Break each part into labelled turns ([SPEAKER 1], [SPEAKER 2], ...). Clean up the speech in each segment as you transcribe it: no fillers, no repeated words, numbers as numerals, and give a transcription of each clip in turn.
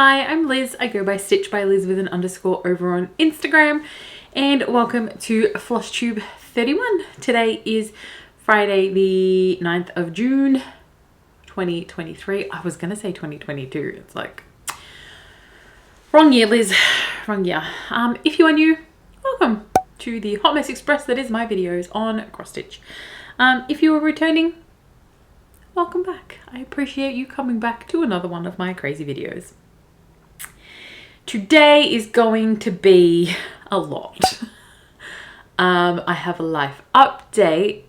[SPEAKER 1] Hi, I'm Liz. I go by Stitch by Liz with an underscore over on Instagram, and welcome to Flosstube 31. Today is Friday the 9th of June 2023. I was gonna say 2022. It's like wrong year, Liz, wrong year. If you are new, welcome to the Hot Mess Express that is my videos on cross stitch. If you are returning, welcome back. I appreciate you coming back to another one of my crazy videos. Today is going to be a lot. I have a life update,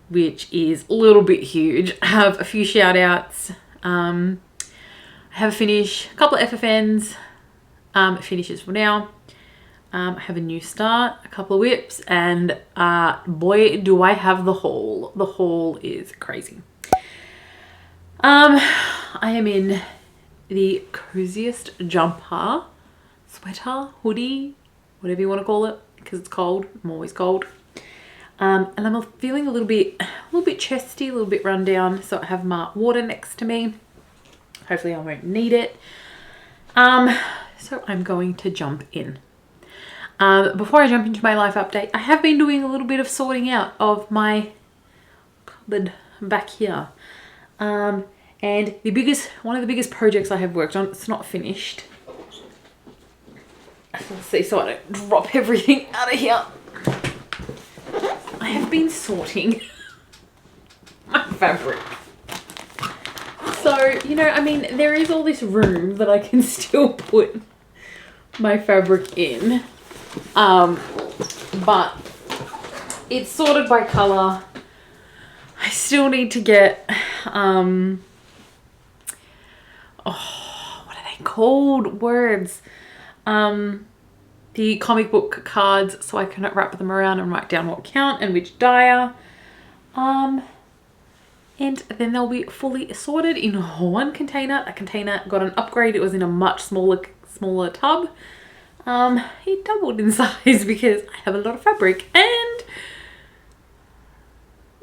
[SPEAKER 1] which is a little bit huge. I have a few shout outs. I have a finish, a couple of FFNs, finishes for now. I have a new start, a couple of whips, and boy, do I have the haul. The haul is crazy. I am in the coziest jumper, sweater, hoodie, whatever you want to call it, because it's cold. I'm always cold. And I'm feeling a little bit chesty, a little bit run down. So I have my water next to me. Hopefully I won't need it. So I'm going to jump in. Before I jump into my life update, I have been doing a little bit of sorting out of my cupboard back here. And one of the biggest projects I have worked on, it's not finished. Let's see, so I don't drop everything out of here. I have been sorting my fabric. So, you know, I mean, there is all this room that I can still put my fabric in. But it's sorted by color. I still need to get, what are they called? Words. The comic book cards, so I can wrap them around and write down what count and which dia. And then they'll be fully sorted in one container. A container got an upgrade. It was in a much smaller tub. It doubled in size because I have a lot of fabric, and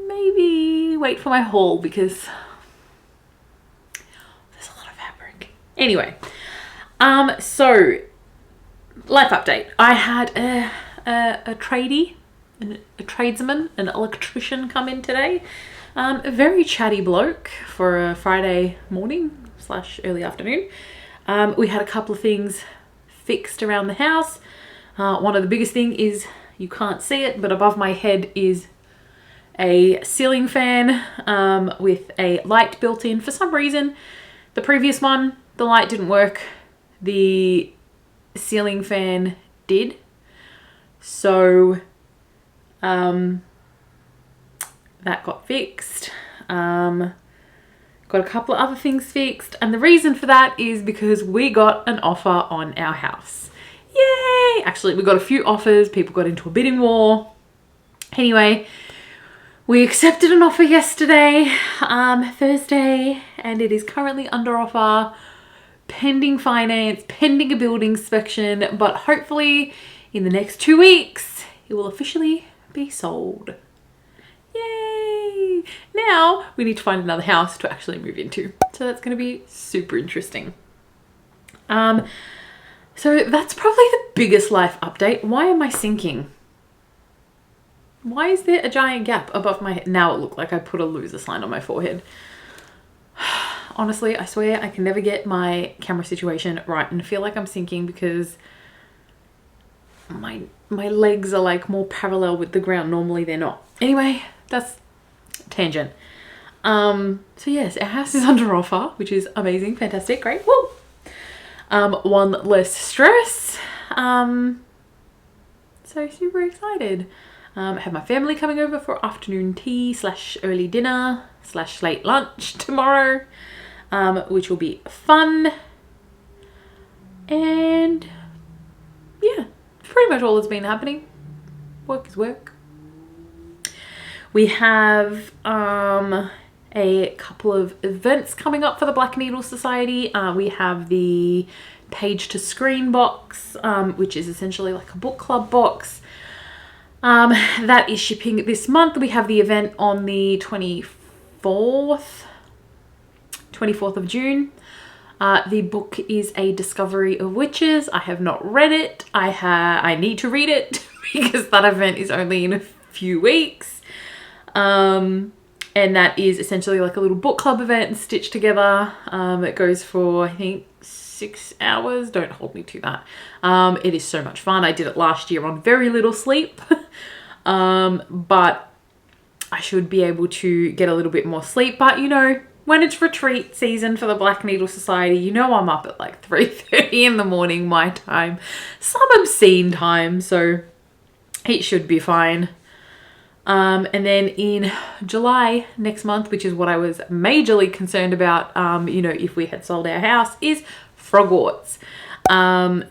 [SPEAKER 1] maybe wait for my haul because there's a lot of fabric. Anyway, so life update. I had a tradie, a tradesman, an electrician come in today. A very chatty bloke for a Friday morning / early afternoon. We had a couple of things fixed around the house. One of the biggest thing is, you can't see it, but above my head is a ceiling fan with a light built in. For some reason, the previous one, the light didn't work. The ceiling fan did. So that got fixed. Got a couple of other things fixed, and the reason for that is because we got an offer on our house. Yay! Actually, we got a few offers. People got into a bidding war. Anyway, we accepted an offer yesterday, Thursday, and it is currently under offer, pending finance, pending a building inspection, but hopefully in the next 2 weeks it will officially be sold. Yay! Now we need to find another house to actually move into. So that's going to be super interesting. So that's probably the biggest life update. Why am I sinking? Why is there a giant gap above my head? Now it looked like I put a loser sign on my forehead. Honestly, I swear I can never get my camera situation right, and I feel like I'm sinking because my legs are like more parallel with the ground. Normally they're not. Anyway, that's a tangent. So yes, our house is under offer, which is amazing, fantastic, great. Woo! One less stress. So super excited. I have my family coming over for afternoon tea / early dinner / late lunch tomorrow, which will be fun. And yeah, pretty much all that's been happening. Work is work. We have a couple of events coming up for the Black Needle Society. We have the Page to Screen box, which is essentially like a book club box. That is shipping this month. We have the event on the 24th of June. The book is A Discovery of Witches. I have not read it. I need to read it because that event is only in a few weeks. And that is essentially like a little book club event stitched together. It goes for, I think, 6 hours. Don't hold me to that. It is so much fun. I did it last year on very little sleep. But I should be able to get a little bit more sleep. But you know, when it's retreat season for the Black Needle Society, you know I'm up at like 3:30 in the morning my time, some obscene time, so it should be fine. And then in July next month, which is what I was majorly concerned about, you know, if we had sold our house, is Frogwarts,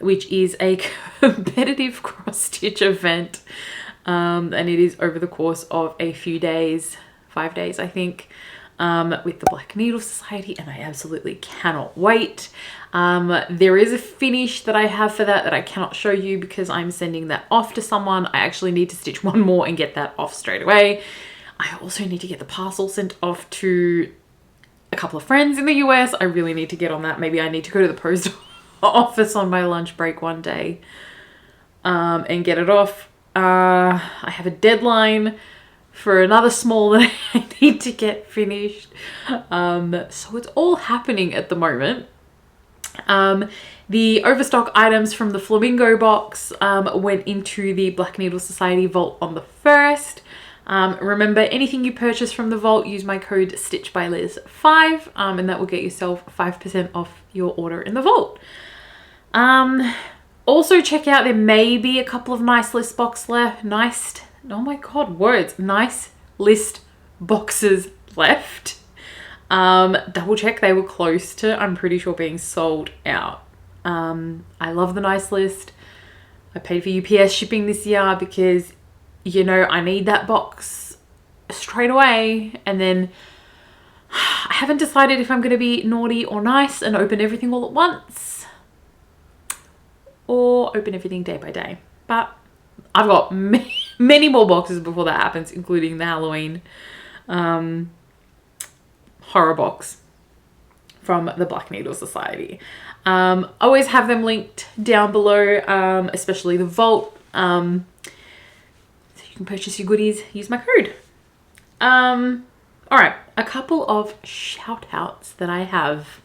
[SPEAKER 1] which is a competitive cross-stitch event. And it is over the course of a few days, 5 days, I think, with the Black Needle Society, and I absolutely cannot wait. There is a finish that I have for that I cannot show you because I'm sending that off to someone. I actually need to stitch one more and get that off straight away. I also need to get the parcel sent off to a couple of friends in the US. I really need to get on that. Maybe I need to go to the post office on my lunch break one day, and get it off. I have a deadline for another small that I need to get finished. So it's all happening at the moment. The overstock items from the Flamingo box went into the Black Needle Society vault on the 1st. Remember, anything you purchase from the vault, use my code StitchedByLiz5, and that will get yourself 5% off your order in the vault. Also check out, there may be a couple of nice list box left. Oh my god, words. Nice list boxes left. Double check, they were close to, I'm pretty sure, being sold out. I love the nice list. I paid for UPS shipping this year because, you know, I need that box straight away. And then I haven't decided if I'm going to be naughty or nice and open everything all at once, or open everything day by day. But I've got many more boxes before that happens, including the Halloween horror box from the Black Needle Society. Always have them linked down below, especially the vault, so you can purchase your goodies, use my code. All right, a couple of shout outs that I have.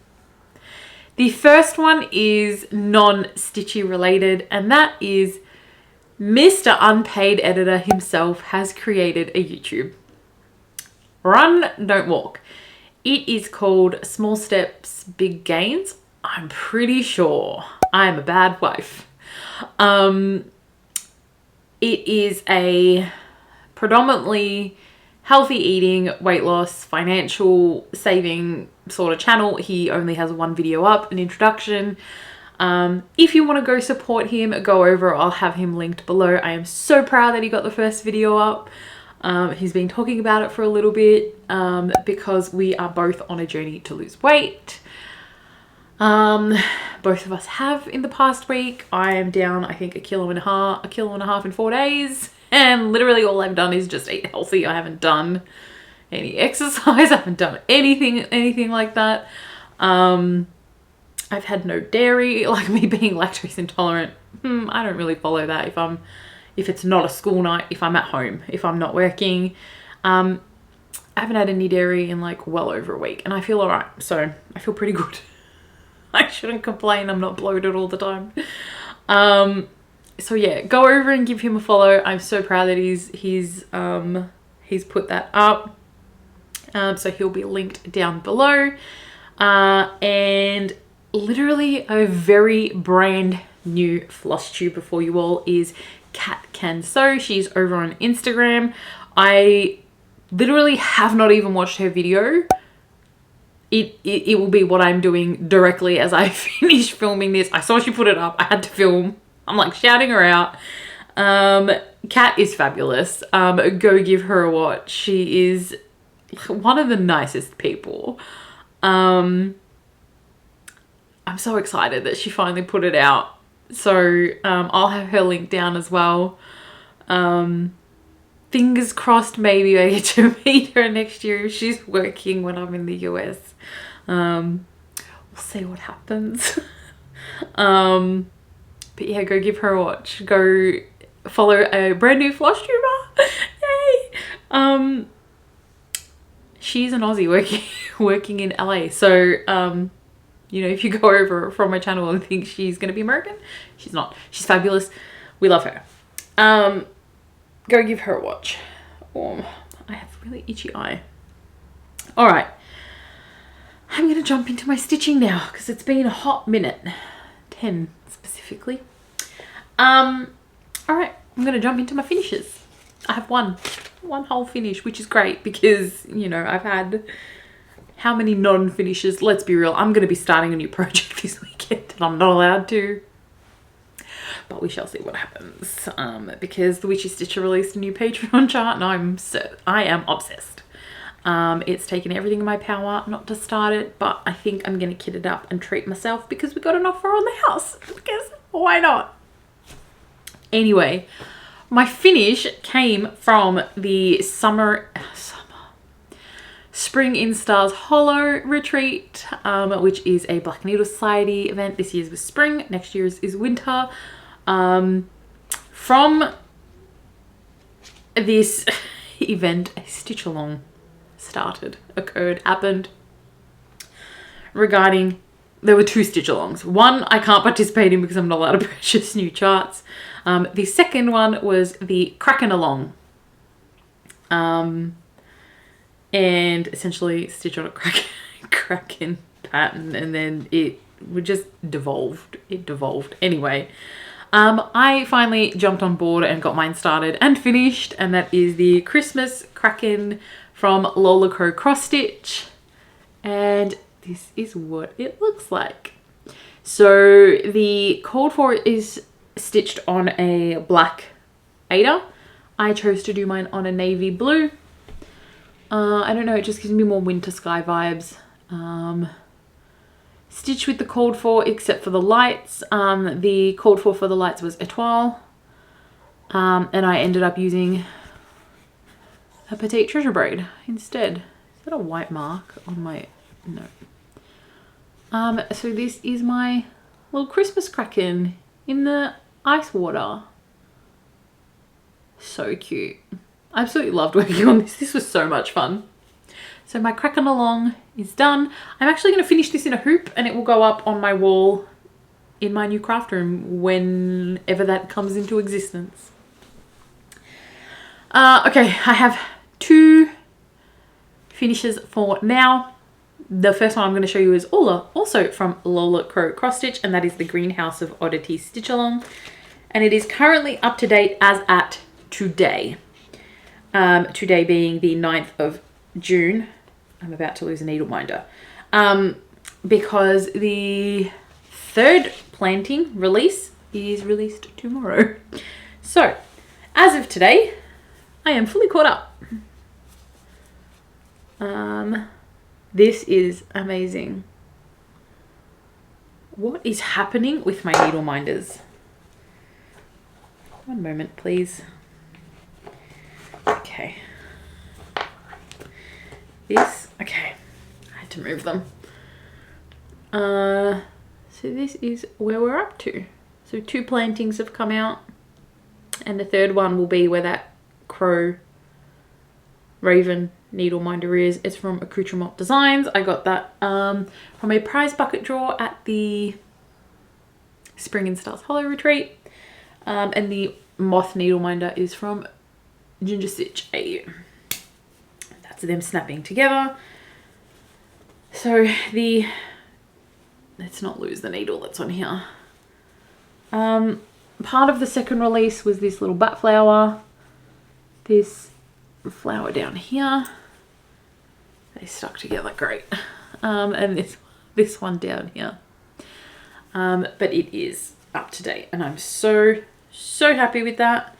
[SPEAKER 1] The first one is non-stitchy related, and that is Mr. Unpaid Editor himself has created a YouTube. Run, don't walk. It is called Small Steps, Big Gains. I'm pretty sure I'm a bad wife. It is a predominantly healthy eating, weight loss, financial saving sort of channel. He only has one video up, an introduction. If you want to go support him, go over. I'll have him linked below. I am so proud that he got the first video up. He's been talking about it for a little bit, because we are both on a journey to lose weight. Both of us have in the past week. I am down, I think, a kilo and a half in 4 days. And literally all I've done is just eat healthy. I haven't done any exercise. I haven't done anything like that. I've had no dairy, like me being lactose intolerant. I don't really follow that if it's not a school night, if I'm at home, if I'm not working. I haven't had any dairy in like well over a week, and I feel all right. So I feel pretty good. I shouldn't complain. I'm not bloated all the time. So yeah, go over and give him a follow. I'm so proud that he's put that up. So he'll be linked down below. And literally a very brand new floss tuber for you all is Cat Can Sew. She's over on Instagram. I literally have not even watched her video. It will be what I'm doing directly as I finish filming this. I saw she put it up. I had to film. I'm like shouting her out. Cat is fabulous. Go give her a watch. She is one of the nicest people. I'm so excited that she finally put it out. So I'll have her link down as well. Fingers crossed maybe I get to meet her next year if she's working when I'm in the US. One we'll see what happens. But yeah, go give her a watch. Go follow a brand new Flosstuber. Yay! She's an Aussie working in LA. So, you know, if you go over from my channel and think she's going to be American, she's not. She's fabulous. We love her. Go give her a watch. Oh, I have a really itchy eye. All right. I'm going to jump into my stitching now because it's been a hot minute. 10 specifically. All right. I'm going to jump into my finishes. I have one whole finish, which is great because, you know, I've had how many non-finishes? Let's be real. I'm going to be starting a new project this weekend and I'm not allowed to. But we shall see what happens. Because the Witchy Stitcher released a new Patreon chart and I am obsessed. It's taken everything in my power not to start it, but I think I'm going to kit it up and treat myself because we got an offer on the house. Because why not? Anyway, my finish came from the Spring in Stars Hollow retreat, which is a Black Needle Society event. This year's was spring, next year's is winter. From this event, a stitch along happened regarding, there were 2 stitch alongs. One I can't participate in because I'm not allowed to purchase new charts. The second one was the Kraken along. And essentially stitch on a Kraken pattern, and then it just devolved. Anyway, I finally jumped on board and got mine started and finished, and that is the Christmas Kraken from Lola Crow Cross Stitch, and this is what it looks like. So the called for is stitched on a black Aida. I chose to do mine on a navy blue. I don't know, it just gives me more winter sky vibes. Stitch with the called for except for the lights. The called for the lights was Etoile. And I ended up using a Petite Treasure braid instead. Is that a white mark on my... No. So this is my little Christmas Kraken in the ice water. So cute. I absolutely loved working on this. This was so much fun. So my Kraken along is done. I'm actually going to finish this in a hoop and it will go up on my wall in my new craft room whenever that comes into existence. Okay, I have 2 finishes for now. The first one I'm going to show you is also from Lola Crow Cross Stitch, and that is the Greenhouse of Oddity Stitch Along. And it is currently up to date as at today. Today being the 9th of June. I'm about to lose a needle minder. Because the 3rd planting release is released tomorrow. So, as of today, I am fully caught up. This is amazing. What is happening with my needle minders? One moment, please. Okay. Okay. I had to move them. So this is where we're up to. So 2 plantings have come out. And the 3rd one will be where that crow raven needle minder is. It's from Accoutrement Designs. I got that from a prize bucket draw at the Spring in Stars Hollow retreat. And the moth needle minder is from Ginger Stitch AU. That's them snapping together. So let's not lose the needle that's on here. Part of the second release was this little bat flower. This flower down here. They stuck together great. And this one down here. But it is up to date and I'm so happy with that.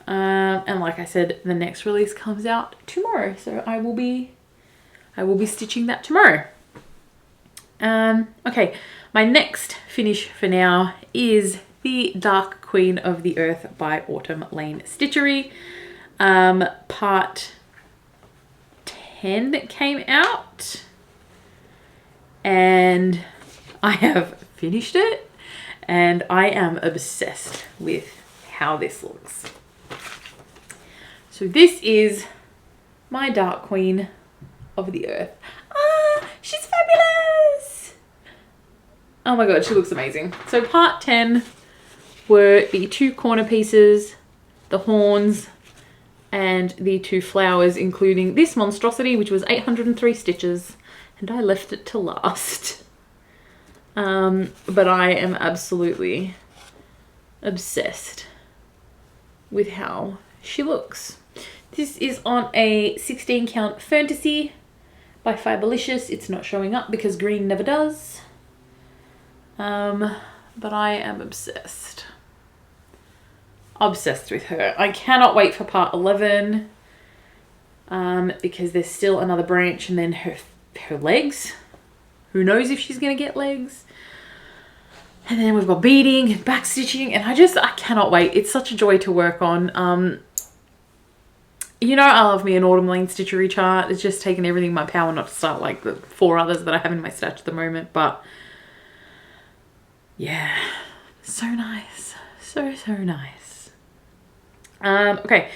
[SPEAKER 1] And like I said, the next release comes out tomorrow, so I will be stitching that tomorrow. Okay, my next finish for now is the Dark Queen of the Earth by Autumn Lane Stitchery. Part 10 came out, and I have finished it and I am obsessed with how this looks. So this is my Dark Queen of the Earth. Ah, she's fabulous. Oh my God, she looks amazing. So part 10 were the 2 corner pieces, the horns, and the 2 flowers, including this monstrosity, which was 803 stitches, and I left it to last. But I am absolutely obsessed with how she looks. This is on a 16 count fantasy by Fiberlicious. It's not showing up because green never does. But I am obsessed. Obsessed with her. I cannot wait for part 11 because there's still another branch, and then her legs. Who knows if she's gonna get legs? And then we've got beading and back stitching, and I cannot wait. It's such a joy to work on. You know, I love me an Autumn Lane stitchery chart. It's just taken everything in my power not to start like the 4 others that I have in my stash at the moment, but yeah, so nice. So nice. Okay,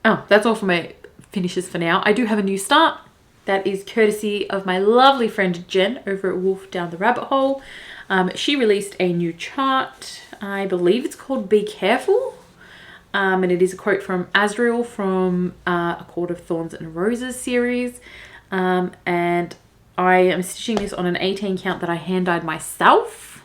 [SPEAKER 1] that's all for my finishes for now. I do have a new start. That is courtesy of my lovely friend Jen over at Wolf Down the Rabbit Hole. She released a new chart. I believe it's called Be Careful. And it is a quote from Azrael from A Court of Thorns and Roses series. And I am stitching this on an 18 count that I hand dyed myself.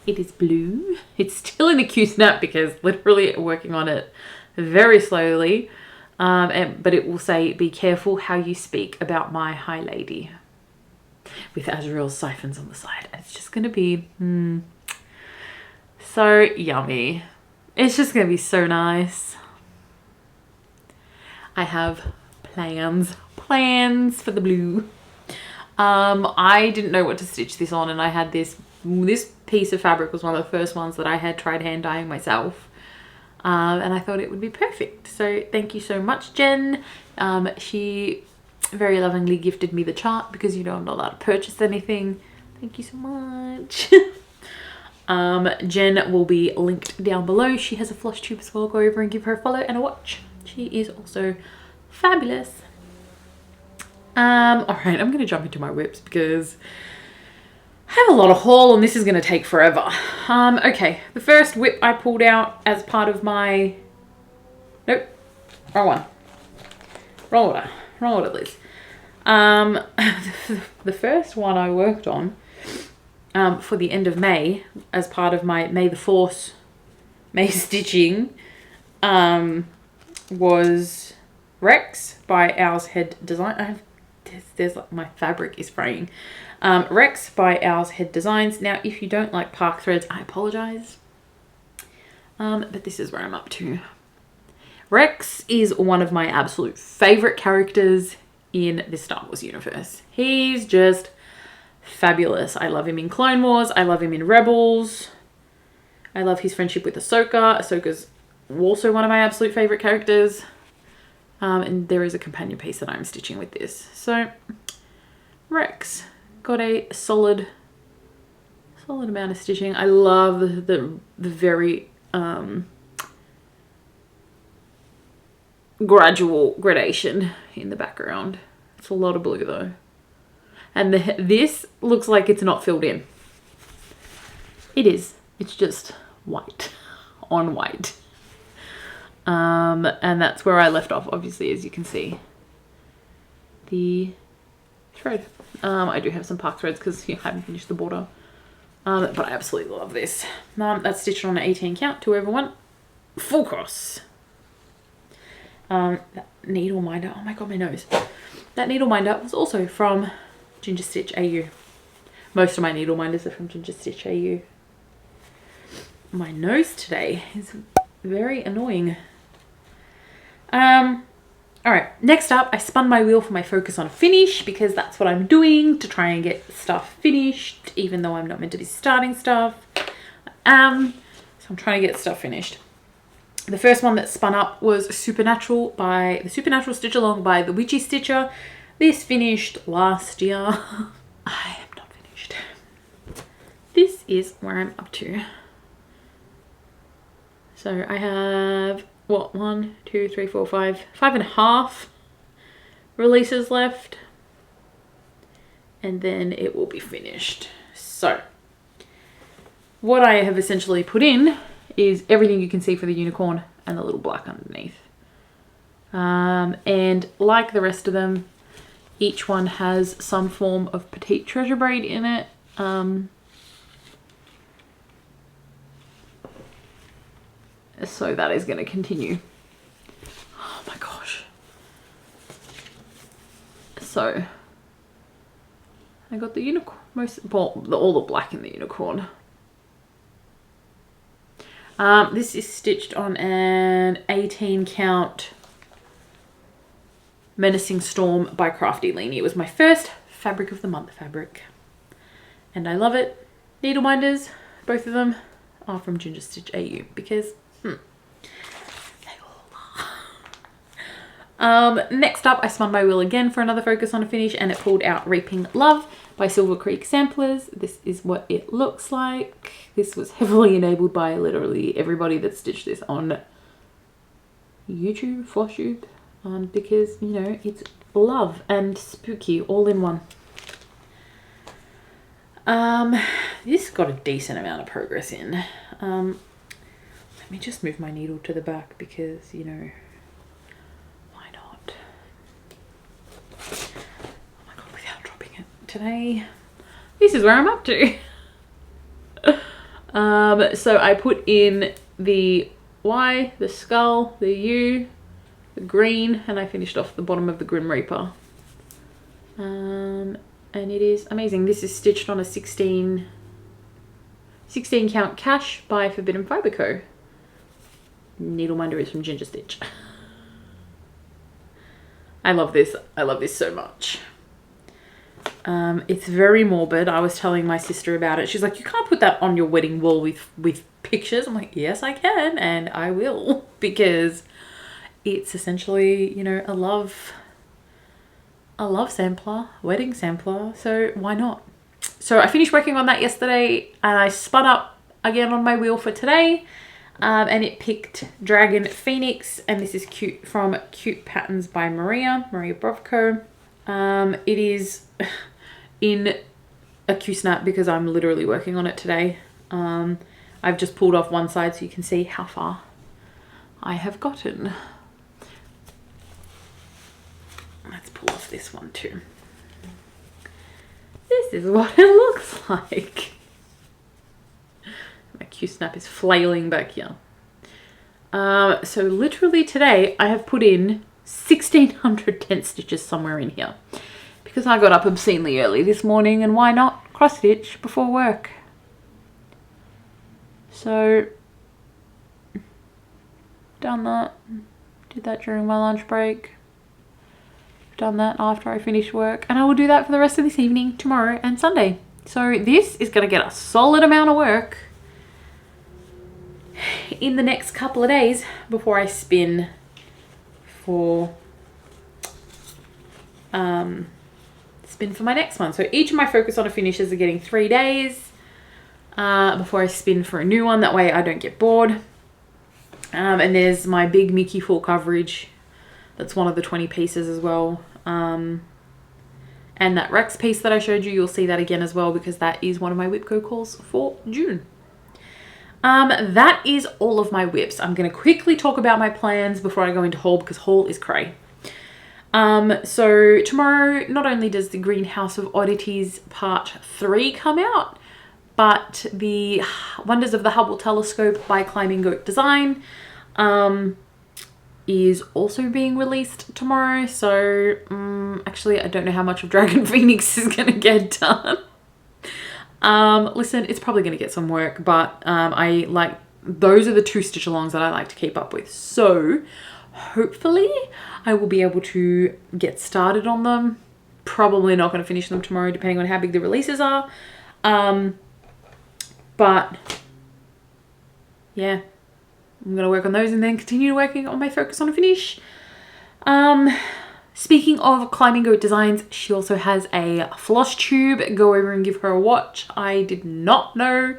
[SPEAKER 1] It is blue. It's still in the Q-snap because literally working on it very slowly. But it will say, be careful how you speak about my high lady, with Azrael's siphons on the side. And it's just going to be so yummy. It's just going to be so nice. I have plans for the blue. I didn't know what to stitch this on, and I had this piece of fabric was one of the first ones that I had tried hand dyeing myself. And I thought it would be perfect. So thank you so much, Jen. She very lovingly gifted me the chart because, you know, I'm not allowed to purchase anything. Thank you so much. Jen will be linked down below. She has a Flosstube as well. Go over and give her a follow and a watch. She is also fabulous. All right, I'm going to jump into my whips because I have a lot of haul and this is going to take forever. Okay, the first whip I pulled out as part of my... Nope, wrong one. Wrong order, Liz. The first one I worked on for the end of May as part of my May the Force May stitching was Rex by Owl's Head Design. There's like my fabric is fraying. Rex by Owl's Head Designs. Now, if you don't like Park Threads, I apologize. But this is where I'm up to. Rex is one of my absolute favorite characters in the Star Wars universe. He's just fabulous. I love him in Clone Wars. I love him in Rebels. I love his friendship with Ahsoka. Ahsoka's also one of my absolute favorite characters. And there is a companion piece that I'm stitching with this. So, Rex got a solid amount of stitching. I love the very gradual gradation in the background. It's a lot of blue though. And this looks like it's not filled in. It is. It's just white on white. And that's where I left off, obviously, as you can see. The thread. I do have some Park Threads because I haven't finished the border. But I absolutely love this. That's stitched on an 18 count to everyone. Full cross. That needle minder. Oh my god, my nose. That needle minder was also from Ginger Stitch AU. Most of my needle minders are from Ginger Stitch AU. My nose today is very annoying. Alright, next up, I spun my wheel for my focus on finish because that's what I'm doing to try and get stuff finished, even though I'm not meant to be starting stuff. So I'm trying to get stuff finished. The first one that spun up was Supernatural by the Supernatural Stitch Along by the Witchy Stitcher. This finished last year. I am not is where I'm up to. So I have, what, 1, 2, 3, 4, 5 and a half releases left. And then it will be finished. So what I have essentially put in is everything you can see for the unicorn and the little black underneath. And like the rest of them, each one has some form of petite treasure braid in it. So that is going to continue. Oh my gosh. So I got the unicorn, all the black in the unicorn. This is stitched on an 18 count Menacing Storm by Crafty Leanie. It was my first fabric of the month fabric. And I love it. Needle binders, both of them are from Ginger Stitch AU because they all are. Next up, I spun my wheel again for another focus on a finish, and it pulled out Reaping Love by Silver Creek Samplers. This is what it looks like. This was heavily enabled by literally everybody that stitched this on YouTube, Flosstube, because, you know, it's love and spooky all in one. This got a decent amount of progress in. Let me just move my needle to the back because, you know, why not? Oh my god, without dropping it today. This is where I'm up to. So I put in the Y, the skull, the U, the green, and I finished off the bottom of the Grim Reaper. And it is amazing. This is stitched on a 16 count cash by Forbidden Fibre Co. Needle minder is from Ginger Stitch. I love this. I love this so much. It's very morbid. I was telling my sister about it. She's like, you can't put that on your wedding wall with pictures. I'm like, yes, I can, and I will, because it's essentially, you know, a love sampler, wedding sampler. So why not? So I finished working on that yesterday, and I spun up again on my wheel for today. And it picked Dragon Phoenix, and this is cute from Cute Patterns by Maria Brovko. It is in a Q-snap because I'm literally working on it today. I've just pulled off one side so you can see how far I have gotten. Let's pull off this one too. This is what it looks like. My Q-snap is flailing back here. So literally today I have put in 1600 tent stitches somewhere in here because I got up obscenely early this morning, and why not cross stitch before work? So done that, did that during my lunch break, done that after I finished work, and I will do that for the rest of this evening, tomorrow and Sunday. So this is going to get a solid amount of work in the next couple of days before I spin for my next one. So each of my focus on a finishes are getting 3 days before I spin for a new one. That way I don't get bored. And there's my big Mickey full coverage. That's one of the 20 pieces as well. And that Rex piece that I showed you, you'll see that again as well because that is one of my WIPCO calls for June. That is all of my whips. I'm going to quickly talk about my plans before I go into haul because haul is cray. So tomorrow, not only does the Greenhouse of Oddities Part 3 come out, but the Wonders of the Hubble Telescope by Climbing Goat Design is also being released tomorrow. So actually, I don't know how much of Dragon Phoenix is going to get done. Listen, it's probably going to get some work, but those are the 2 stitch alongs that I like to keep up with. So hopefully I will be able to get started on them. Probably not going to finish them tomorrow depending on how big the releases are. But yeah, I'm going to work on those and then continue working on my focus on a finish. Speaking of Climbing Goat Designs, she also has a Flosstube. Go over and give her a watch. I did not know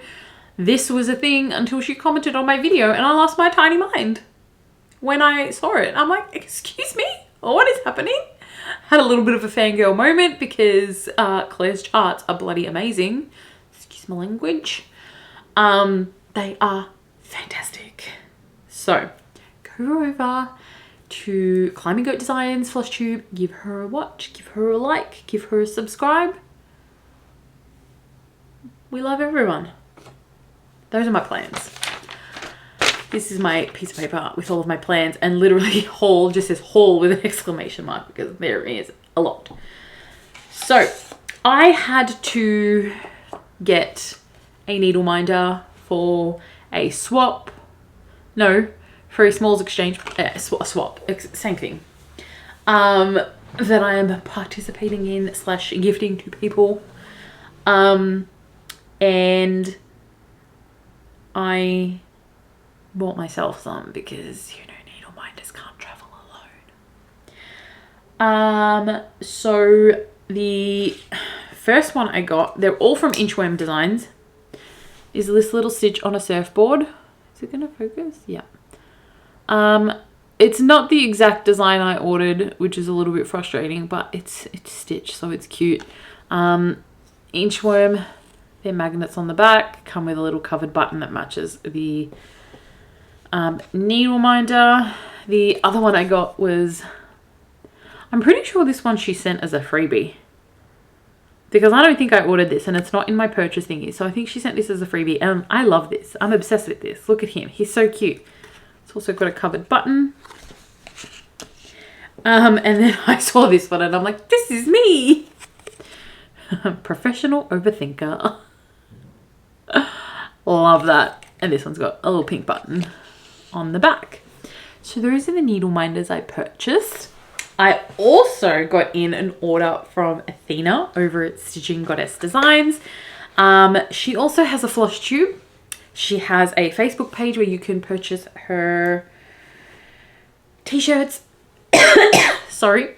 [SPEAKER 1] this was a thing until she commented on my video, and I lost my tiny mind when I saw it. I'm like, excuse me, what is happening? Had a little bit of a fangirl moment because Claire's charts are bloody amazing. Excuse my language. They are fantastic. So go over to Climbing Goat Designs Flosstube, give her a watch, give her a like, give her a subscribe. We love everyone. Those are my plans. This is my piece of paper with all of my plans, and literally haul just says haul with an exclamation mark because there is a lot. So I had to get a needle minder for a swap. No, for a smalls exchange, swap, same thing. That I am participating in / gifting to people. And I bought myself some because, you know, needle minders can't travel alone. So the first one I got, they're all from Inchworm Designs, is this little stitch on a surfboard. Is it gonna focus? Yeah. It's not the exact design I ordered, which is a little bit frustrating, but it's stitched, so it's cute. Inchworm, their magnets on the back come with a little covered button that matches the needle minder. The other one I got was, I'm pretty sure this one she sent as a freebie, because I don't think I ordered this and it's not in my purchase thingy. So I think she sent this as a freebie, and I love this. I'm obsessed with this. Look at him. He's so cute. It's also got a covered button. And then I saw this one and I'm like, this is me. Professional overthinker. Love that. And this one's got a little pink button on the back. So those are the needle minders I purchased. I also got in an order from Athena over at Stitching Goddess Designs. She also has a Flosstube. She has a Facebook page where you can purchase her t-shirts. Sorry.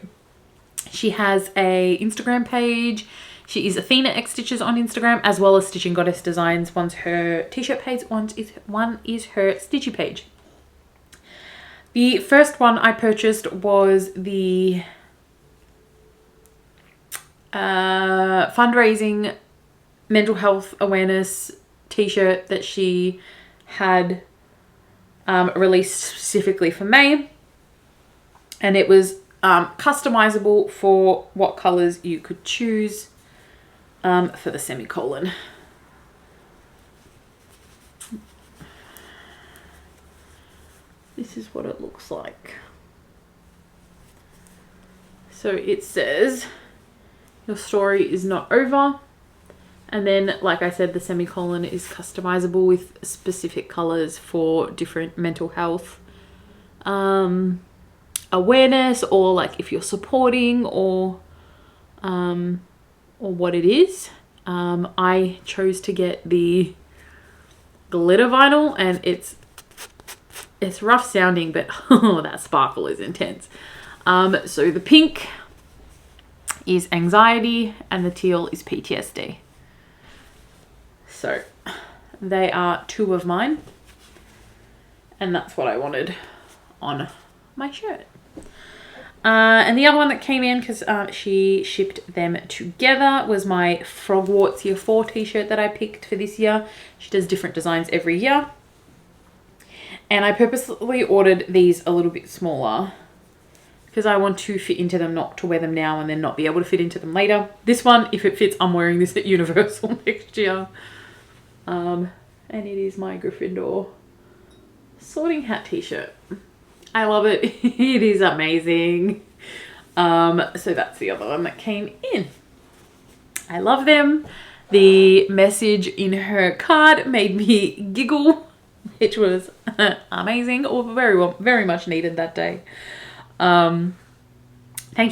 [SPEAKER 1] She has a Instagram page. She is Athena X Stitches on Instagram, as well as Stitching Goddess Designs. One's her t-shirt page, one is her stitchy page. The first one I purchased was the fundraising mental health awareness t-shirt that she had released specifically for May, and it was customizable for what colors you could choose for the semicolon. This is what it looks like. So it says, your story is not over. And then, like I said, the semicolon is customizable with specific colors for different mental health awareness, or like if you're supporting, or what it is. I chose to get the glitter vinyl, and it's rough sounding, but oh, that sparkle is intense. So the pink is anxiety and the teal is PTSD. So they are two of mine, and that's what I wanted on my shirt. And the other one that came in, because she shipped them together, was my Frogwarts Year 4 t-shirt that I picked for this year. She does different designs every year. And I purposely ordered these a little bit smaller because I want to fit into them, not to wear them now and then not be able to fit into them later. This one, if it fits, I'm wearing this at Universal next year. And it is my Gryffindor Sorting Hat t-shirt. I love it. It is amazing. So that's the other one that came in. I love them. The message in her card made me giggle, which was amazing, or very much needed that day. Thank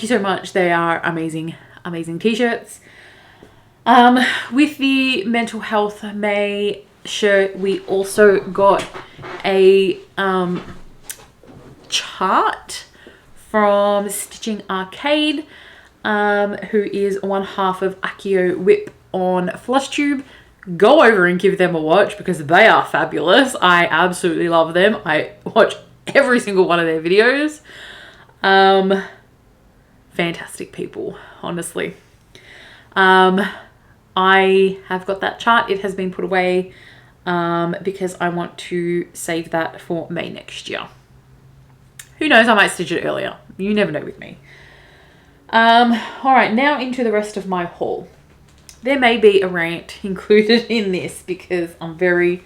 [SPEAKER 1] you so much. They are amazing t-shirts. With the Mental Health May shirt, we also got a chart from Stitching Arcade, who is one half of Akio Whip on Flosstube. Go over and give them a watch because they are fabulous. I absolutely love them. I watch every single one of their videos. Fantastic people, honestly. I have got that chart. It has been put away because I want to save that for May next year. Who knows, I might stitch it earlier. You never know with me. All right, now into the rest of my haul. There may be a rant included in this because I'm very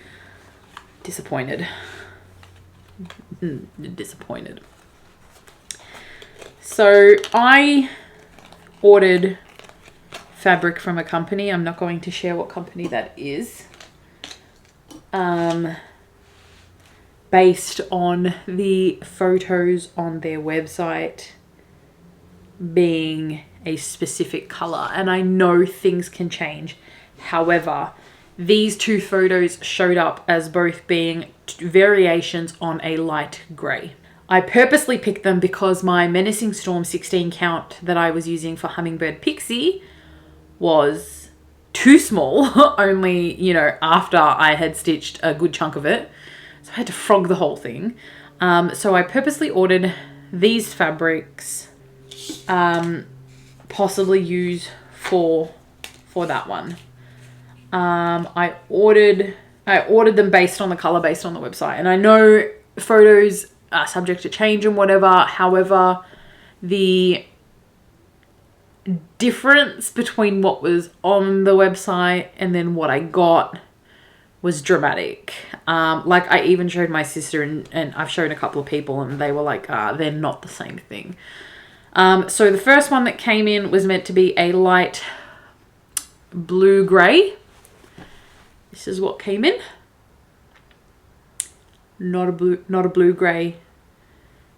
[SPEAKER 1] disappointed. Disappointed. So I ordered fabric from a company. I'm not going to share what company that is. Based on the photos on their website being a specific color, and I know things can change. However, these two photos showed up as both being variations on a light gray. I purposely picked them because my Menacing Storm 16 count that I was using for Hummingbird Pixie was too small, only, you know, after I had stitched a good chunk of it. So I had to frog the whole thing. So I purposely ordered these fabrics, possibly use for that one. I ordered them based on the color, based on the website. And I know photos are subject to change and whatever. However, the difference between what was on the website and then what I got was dramatic. Like I even showed my sister and I've shown a couple of people and they were like, they're not the same thing. So the first one that came in was meant to be a light blue gray. This is what came in. Not a blue gray.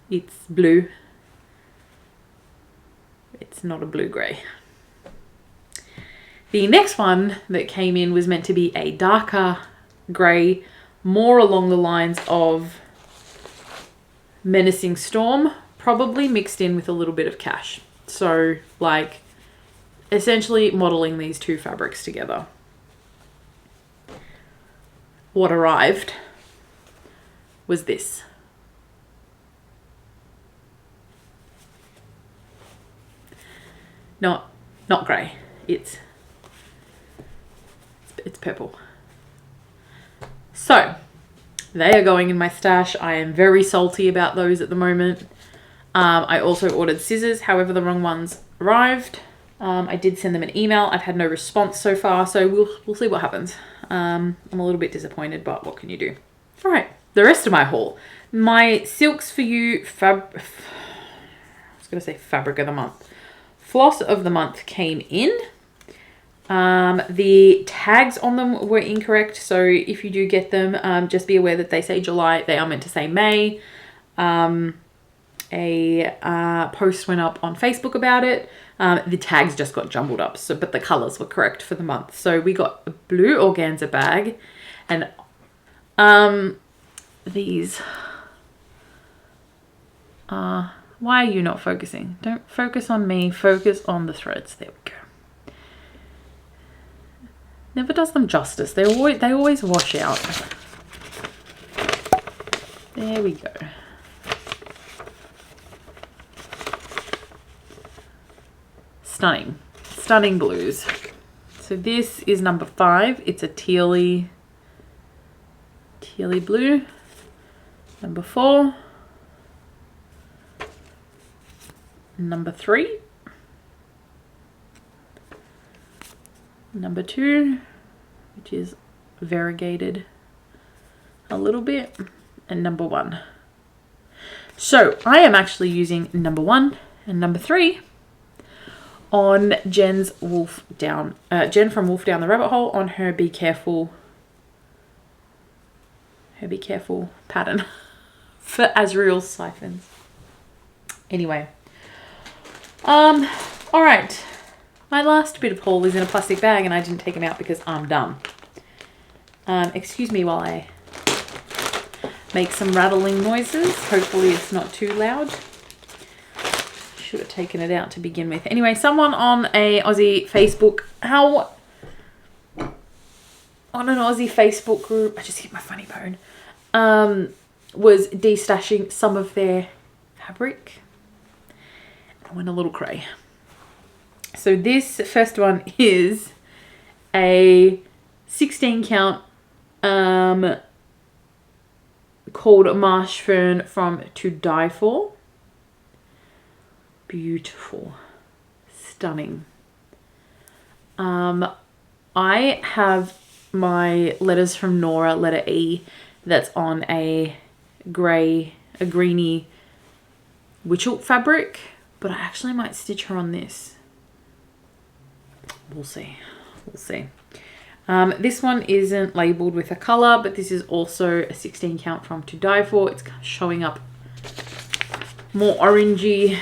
[SPEAKER 1] It's blue. It's not a blue gray. The next one that came in was meant to be a darker gray, more along the lines of Menacing Storm, probably mixed in with a little bit of Cash. So like essentially modeling these two fabrics together. What arrived was this. Not grey. It's purple. So they are going in my stash. I am very salty about those at the moment. I also ordered scissors. However, the wrong ones arrived. I did send them an email. I've had no response so far, so we'll see what happens. I'm a little bit disappointed, but what can you do? All right, the rest of my haul. My Silks for You fabric of the month. Floss of the month came in. The tags on them were incorrect, so if you do get them, just be aware that they say July. They are meant to say May. A post went up on Facebook about it. The tags just got jumbled up, but the colors were correct for the month. So we got a blue organza bag, and these. Why are you not focusing? Don't focus on me. Focus on the threads. There we go. Never does them justice. They always wash out. There we go. Stunning blues. So this is number 5. It's a tealy blue. Number 4. Number 3. Number 2, which is variegated a little bit, and number 1. So I am actually using number 1 and number 3 on Jen from Wolf Down the Rabbit Hole on her Be Careful pattern for Azriel's siphons. Anyway, all right. My last bit of haul is in a plastic bag and I didn't take them out because I'm dumb. Excuse me while I make some rattling noises. Hopefully it's not too loud. should have taken it out to begin with. Anyway, someone on a Aussie Facebook, on an Aussie Facebook group, I just hit my funny bone, was destashing some of their fabric. I went a little cray. So this first one is a 16 count called Marsh Fern from To Die For. Beautiful, stunning. I have my Letters from Nora, letter E, that's on a greeny Witchelt fabric, but I actually might stitch her on this. We'll see. This one isn't labeled with a color, but this is also a 16 count from To Die For. It's showing up more orangey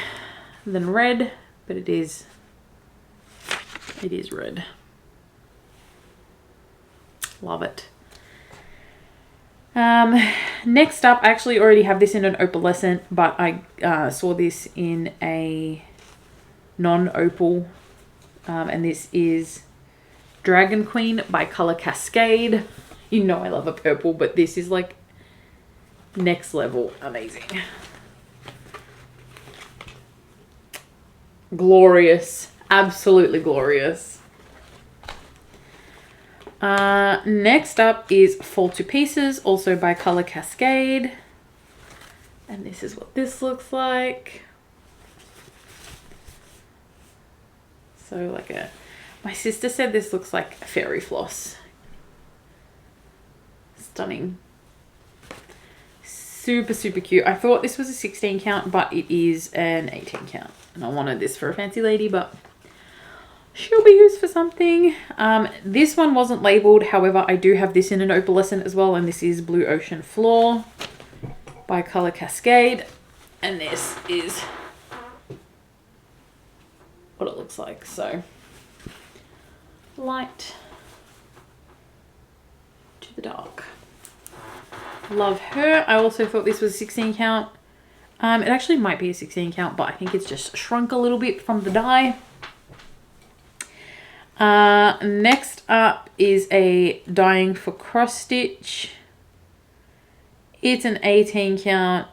[SPEAKER 1] than red, but it is red. Love it. Next up, I actually already have this in an opalescent, but I saw this in a non-opal, and this is Dragon Queen by Color Cascade. You know I love a purple, but this is like next level amazing. Glorious, absolutely glorious. Next up is Fall to Pieces, also by Color Cascade. And this is what this looks like. So like my sister said this looks like a fairy floss. Stunning. Super, super cute. I thought this was a 16 count, but it is an 18 count. And I wanted this for a fancy lady, but she'll be used for something. This one wasn't labeled. However, I do have this in an opalescent as well. And this is Blue Ocean Floor by Color Cascade. And this is what it looks like. So light to the dark. Love her. I also thought this was a 16 count. It actually might be a 16 count, but I think it's just shrunk a little bit from the dye. Next up is a Dying for Cross Stitch. It's an 18 count.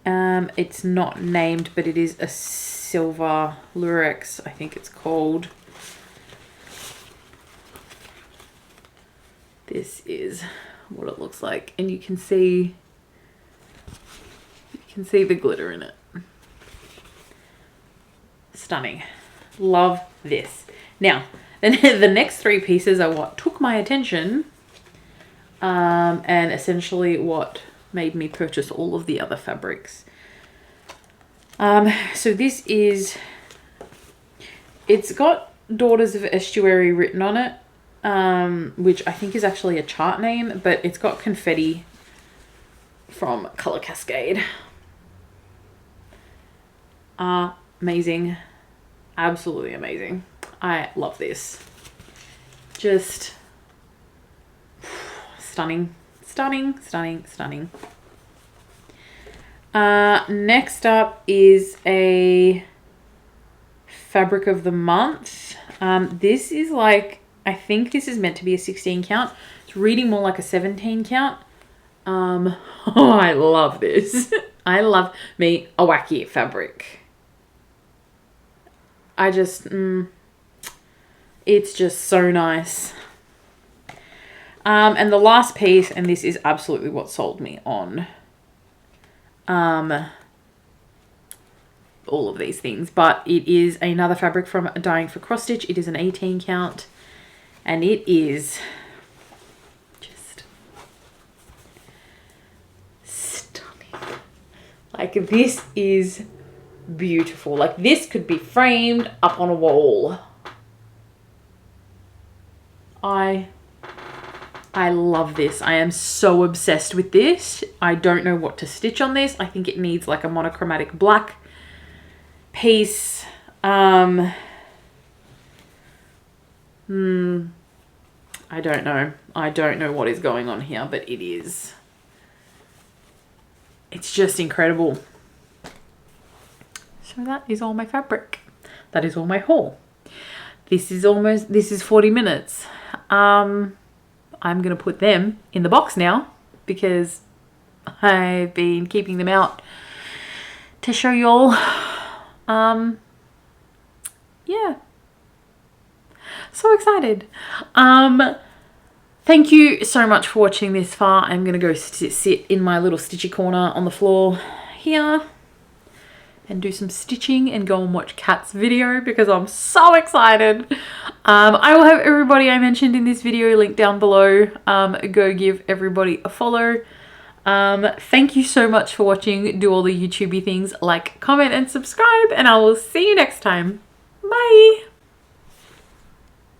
[SPEAKER 1] It's not named, but it is a silver lurex, I think it's called. This is what it looks like, and you can see the glitter in it. Stunning. Love this. Now, the next three pieces are what took my attention, and essentially what made me purchase all of the other fabrics. So this is, it's got Daughters of Estuary written on it, which I think is actually a chart name, but it's got confetti from Color Cascade. Amazing. Absolutely amazing. I love this. Just stunning, stunning, stunning, stunning. Next up is a fabric of the month. This is like, I think this is meant to be a 16 count. It's reading more like a 17 count. Oh, I love this. I love me a wacky fabric. I just, it's just so nice. And the last piece, and this is absolutely what sold me on all of these things, but it is another fabric from Dying for Cross Stitch. It is an 18 count, and it is just stunning. Like, this is beautiful. Like, this could be framed up on a wall. I love this. I am so obsessed with this. I don't know what to stitch on this. I think it needs like a monochromatic black piece. I don't know. I don't know what is going on here, but it's just incredible. So that is all my fabric. That is all my haul. This is 40 minutes. I'm gonna put them in the box now because I've been keeping them out to show you all. Yeah. So excited. Thank you so much for watching this far. I'm gonna go sit in my little stitchy corner on the floor here and do some stitching and go and watch Kat's video because I'm so excited. I will have everybody I mentioned in this video linked down below. Go give everybody a follow. Thank you so much for watching. Do all the YouTubey things, like, comment and subscribe, and I will see you next time. Bye.